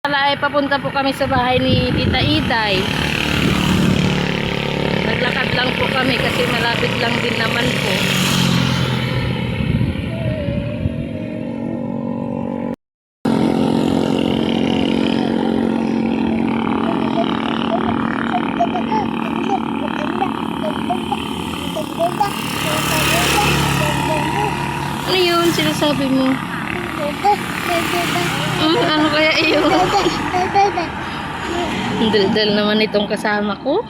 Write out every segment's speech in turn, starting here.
Ay papunta po kami sa bahay ni Tita Iday. Naglakad lang po kami kasi malapit lang din naman po. Ano yun sinasabi mo? Ano kaya iyon? Dal-dal naman itong kasama ko.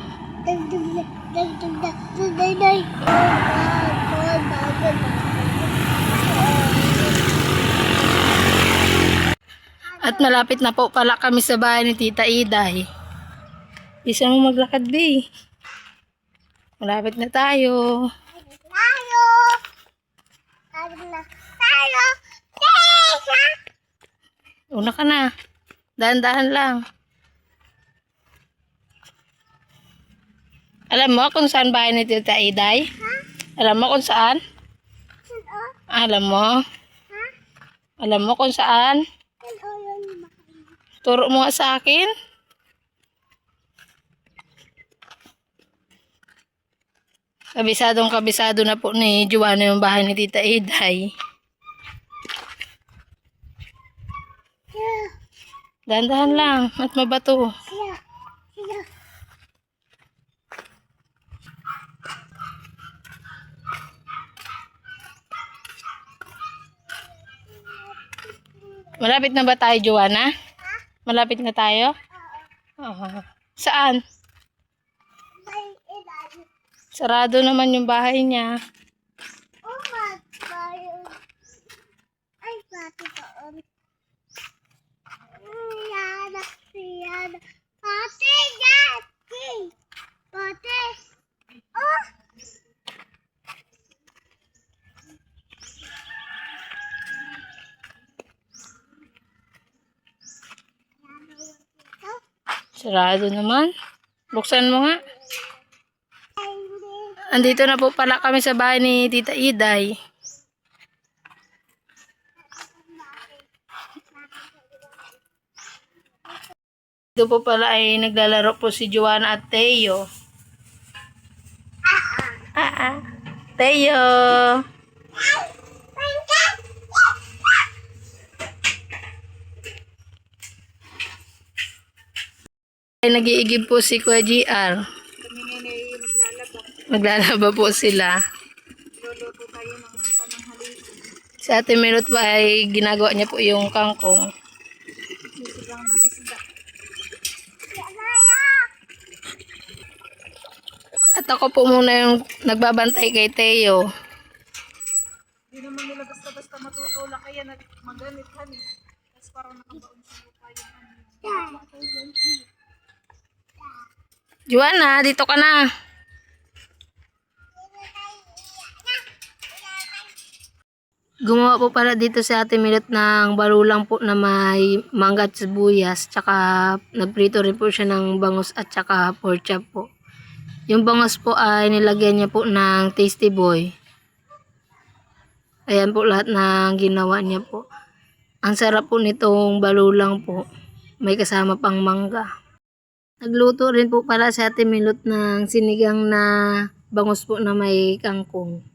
At malapit na po pala kami sa bahay ni Tita Iday. Isa mo maglakad, be. Malapit na tayo. Una ka na. Dahan-dahan lang. Alam mo kung saan bahay ni Tita Iday? Alam mo kung saan? Alam mo? Alam mo kung saan? Turo mo nga sa akin. Kabisado na po ni Joanna yung bahay ni Tita Iday. Dahan-dahan lang at mabato. Malapit na ba tayo, Joanna? Malapit na tayo? Saan? Sarado naman yung bahay niya. Sarado naman. Buksan mo nga. Andito na po pala kami sa bahay ni Tita Iday. Dito po pala ay naglalaro po si Joanna at Teo. Teo. Ay nag-iigib po si Kuya GR. Maglalaba po sila. Si Ate Milot pa ay ginagawa niya po yung kangkong. At ako po muna yung nagbabantay kay Teo. Hindi naman nila basta-basta matutulak kaya magalit kami. Tapos parang nakabaon sa lupa yung Joanna, dito ka na. Gumawa po pala dito si Ate Milot ng balulang po na may mangga at sibuyas. Tsaka nagprito rin po siya ng bangus at tsaka pork chop po. Yung bangus po ay nilagyan niya po ng Tasty Boy. Ayan po lahat ng ginawa niya po. Ang sarap po nitong balulang po. May kasama pang mangga. Nagluto rin po pala si Ate Milot ng sinigang na bangus po na may kangkong.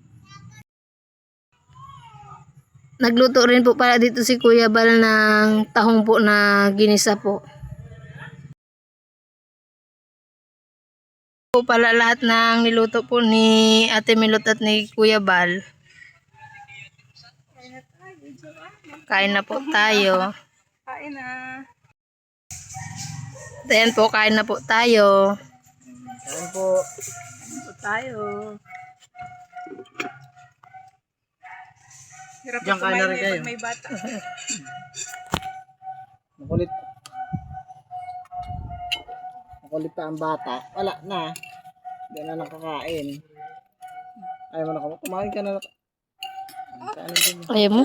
Nagluto rin po pala dito si Kuya Bal ng tahong po na ginisa po. Po pala lahat ng niluto po ni Ate Milot at ni Kuya Bal. Kain na po tayo. kain na. Ayan po, kain na po tayo. Kain po. Kain po tayo. Hirap Diyan kain na rin kayo. May bata. Makulit. Makulit pa ang bata. Wala na. Hindi na nakakain. Ayaw mo na kumain ka na. Kain din. Ayaw mo?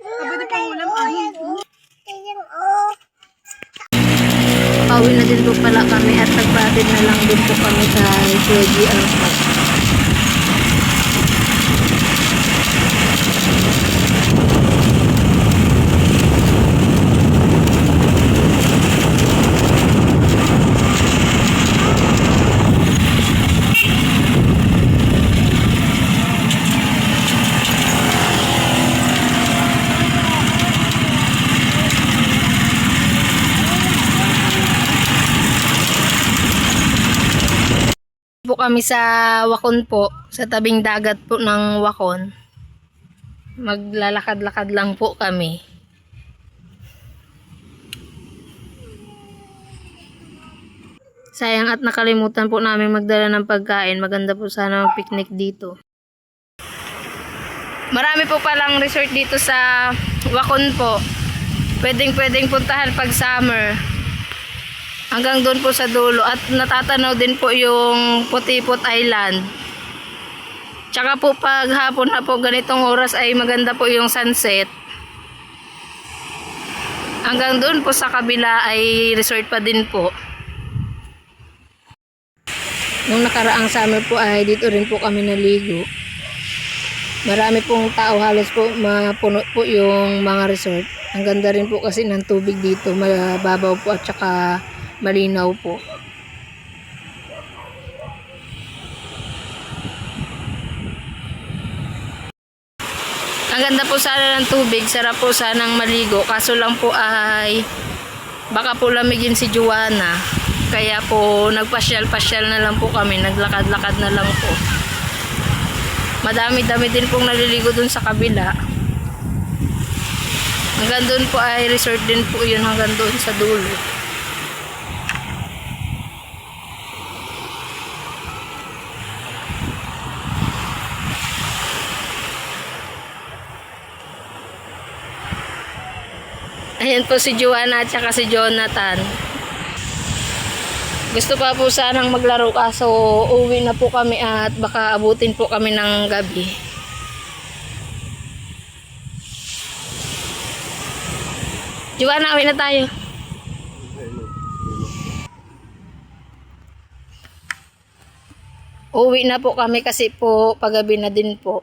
Pwede pang ulam ay. Pauwi na din po pala kami at nagbatid na lang din po kami sa Kuya GR po. kami sa Wakon po, sa tabing dagat po ng Wakon. Maglalakad-lakad lang po kami. Sayang at nakalimutan po namin magdala ng pagkain. Maganda po sana mag-picnic dito. Marami po palang resort dito sa Wakon po. Pwedeng puntahan pag summer. Hanggang doon po sa dulo. At natatanaw din po yung Putipot Island. Tsaka po pag hapon na po ganitong oras ay maganda po yung sunset. Hanggang doon po sa kabila ay resort pa din po. Nung nakaraang summer po ay dito rin po kami naligo. Marami pong tao, halos po mapuno po yung mga resort. Ang ganda rin po kasi ng tubig dito, mababaw po at saka malinaw po. Ang ganda po sana ng tubig, sarap po sanang maligo. Kaso lang po ay baka po lamigin si Joanna. Kaya po nagpasyal-pasyal na lang po kami, naglakad-lakad na lang po. Madami-dami din pong naliligo dun sa kabila. Hanggang dun po ay resort din po yun, hanggang dun sa dulo. Ayan po si Joanna at saka si Jonathan. Gusto pa po sanang maglaro kaso uwi na po kami at baka abutin po kami ng gabi. Joanna, uwi na tayo. Uwi na po kami kasi po paggabi na din po.